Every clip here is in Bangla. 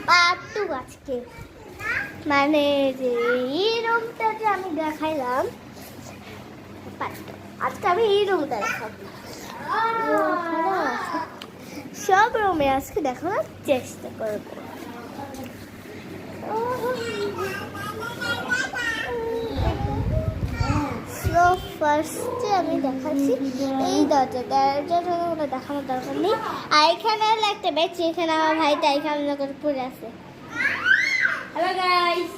পার্ট 2 আজকে মানে যে এই রুমটা যে আমি দেখাইলাম আজকে আমি এই রুমটা দেখাবো। সব রুমে আজকে দেখানোর চেষ্টা করবো। ফার্স্টে আমি দেখাচ্ছি এই দরজাটা দেখানোর দরকার নেই। আর এখানে হলো একটা বেচি, এখানে আমার ভাইটা এখানে পড়ে আছে। হ্যালো গাইস,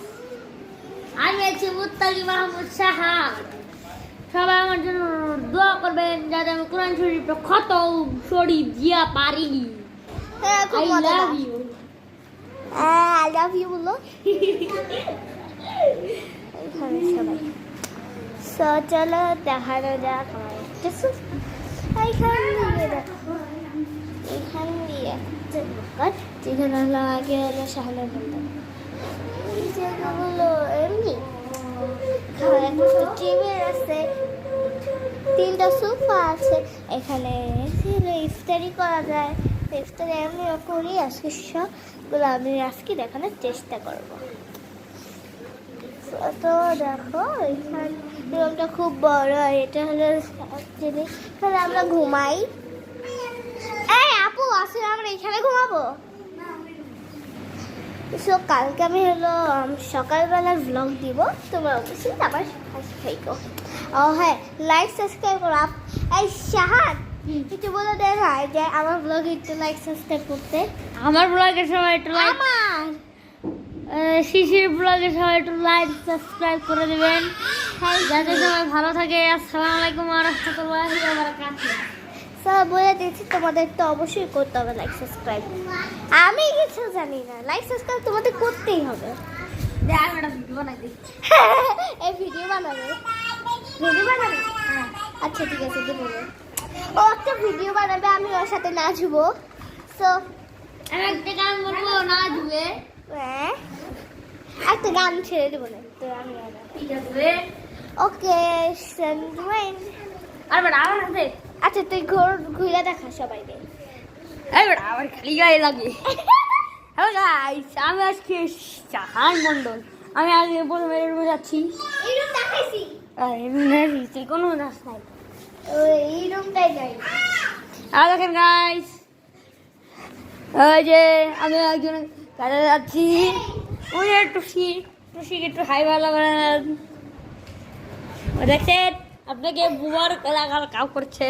আমি আছি মুত্তাকি মাহমুদ সাহাব। সবাই আমার জন্য দোয়া করবেন যাতে আমি কোরআন শরীফটা খতম শরীফ দিয়া পারি। খুব I মজা love you. I love you বলো এখানে সবাই। সো চলো দেখানো যাক আমার এইখান দিয়ে দেখো, এইখান দিয়ে যেখানে হলো আগে হলো শাহানা বলতাম এই জায়গাগুলো এমনি একটা টেবিল আছে, 3টা সোফা আছে। এখানে ইফতারি করা যায়, ইফতারি এমনিও করি। আজকে সবগুলো আমি আজকে দেখানোর চেষ্টা করবো। তো দেখো এখানে রুমটা খুব বড়, এটা হলো জিনিস এখানে আমরা ঘুমাই। এই আপু আসলে আমরা এখানে ঘুমাবো। সো কালকে আমি হলো সকালবেলার ব্লগ দিব, তোমরা অবশ্যই আবার থাকো। ও হ্যাঁ, লাইক সাবস্ক্রাইব করো। এই শাহাদ কিছু বলে দে ভাই যে আমার ব্লগে একটু লাইক সাবস্ক্রাইব করতে। আমার ব্লগের সময় একটু লাইক, আমার শিশির ব্লগের সবাই একটু লাইক সাবস্ক্রাইব করে দেবেন যাতে সবাই ভালো থাকে। আসসালামু আলাইকুম ওয়া রাহমাতুল্লাহি ওয়া বারাকাতুহু। সব বলে দিচ্ছি, তোমাদের তো অবশ্যই করতে হবে লাইক সাবস্ক্রাইব। আমি কিছু জানি না, লাইক সাবস্ক্রাইব তোমাদের করতেই হবে। দেখ আমি একটা ভিডিও বানাই দিই। এই ভিডিও বানাবে, ভিডিও বানাবে। আচ্ছা ঠিক আছে, দেবো। ও একটা ভিডিও বানাবে, আমি ওর সাথে নাচবো। সো আমি একটা গান বলবো, না দিবে একটা গান ছেড়ে দেবো না তো আমি। ঠিক আছে ওকে সঞ্জুয়েন। আর বেটা আমার হাতে, আচ্ছা তুই ঘুরে দেখা সবাইকে। এই বেটা আমার খালি গায়ে লাগে। হ্যালো গাইস, আমি আজকে শাহান মন্ডল। আমি আগে প্রথমে রুমে যাচ্ছি। এই রুম দেখাইছি, রুমে কোনো নাচ নাই, এই রুমটাই যাই। আর দেখেন গাইস, ওই যে আমি একজন কাজে যাচ্ছি। ওই যে টুসিকে একটু হাই ভালো করেন। দেখছেন আপনাকে বুবার কাজ করছে।